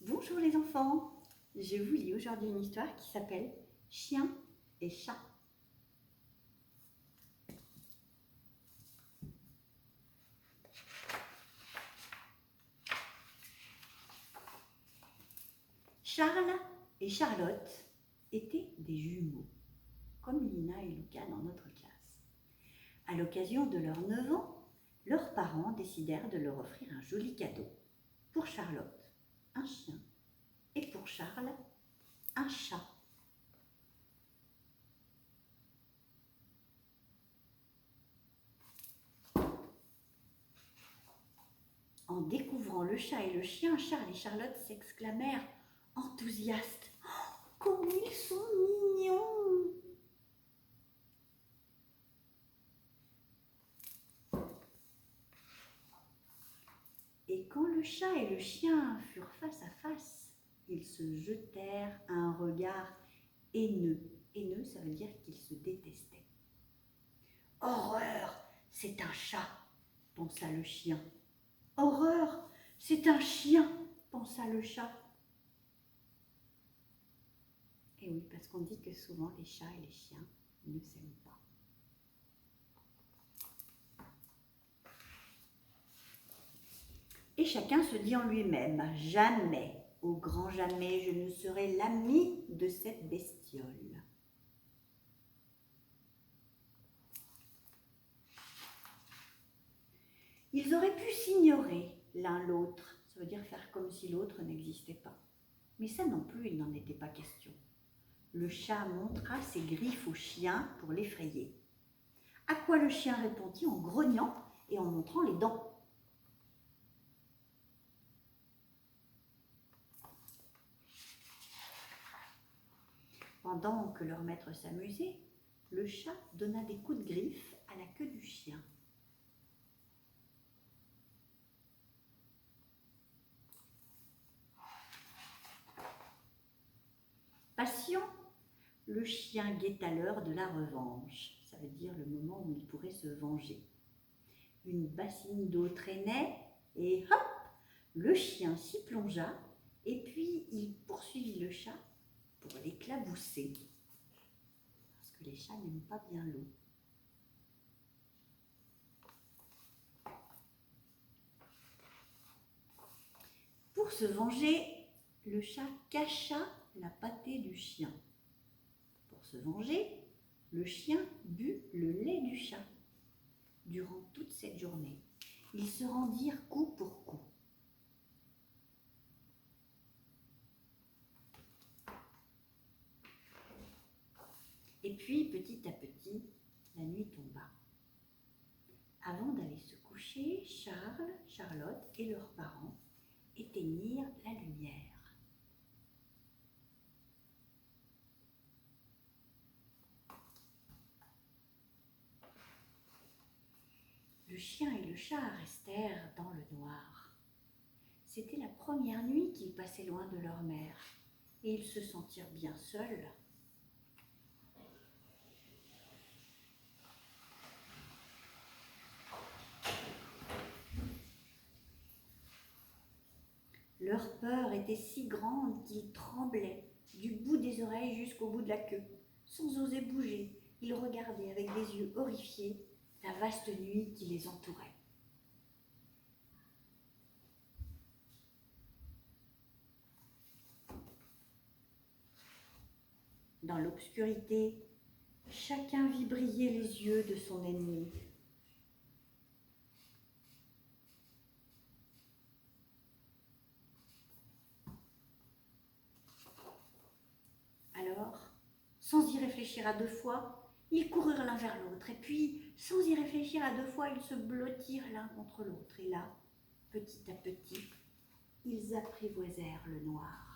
Bonjour les enfants, je vous lis aujourd'hui une histoire qui s'appelle Chien et chat. Charles et Charlotte étaient des jumeaux, comme Lina et Lucas dans notre classe. À l'occasion de leurs 9 ans, leurs parents décidèrent de leur offrir un joli cadeau. Pour Charlotte, un chien, et pour Charles, un chat. En découvrant le chat et le chien, Charles et Charlotte s'exclamèrent enthousiastes. « Oh, comme ils sont mignons !» Et quand le chat et le chien furent face à face, ils se jetèrent un regard haineux. Haineux, ça veut dire qu'ils se détestaient. « Horreur, c'est un chat !» pensa le chien. « Horreur, c'est un chien !» pensa le chat. Et oui, parce qu'on dit que souvent les chats et les chiens ne s'aiment pas. Et chacun se dit en lui-même, jamais, au grand jamais, je ne serai l'ami de cette bestiole. Ils auraient pu s'ignorer l'un l'autre, ça veut dire faire comme si l'autre n'existait pas. Mais ça non plus, il n'en était pas question. Le chat montra ses griffes au chien pour l'effrayer. À quoi le chien répondit en grognant et en montrant les dents. Pendant que leur maître s'amusait, le chat donna des coups de griffe à la queue du chien. Patient, le chien guetta l'heure de la revanche. Ça veut dire le moment où il pourrait se venger. Une bassine d'eau traînait et hop, le chien s'y plongea et puis il poursuivit le chat pour l'éclabousser. Parce que les chats n'aiment pas bien l'eau. Pour se venger, le chat cacha la pâtée du chien. Pour se venger, le chien but le lait du chat. Durant toute cette journée, ils se rendirent coup pour coup. Et puis, petit à petit, la nuit tomba. Avant d'aller se coucher, Charles, Charlotte et leurs parents éteignirent la lumière. Le chien et le chat restèrent dans le noir. C'était la première nuit qu'ils passaient loin de leur mère, et ils se sentirent bien seuls. Leur peur était si grande qu'ils tremblaient du bout des oreilles jusqu'au bout de la queue. Sans oser bouger, ils regardaient avec des yeux horrifiés la vaste nuit qui les entourait. Dans l'obscurité, chacun vit briller les yeux de son ennemi. Alors, sans y réfléchir à deux fois, ils coururent l'un vers l'autre, et puis, sans y réfléchir à deux fois, ils se blottirent l'un contre l'autre. Et là, petit à petit, ils apprivoisèrent le noir.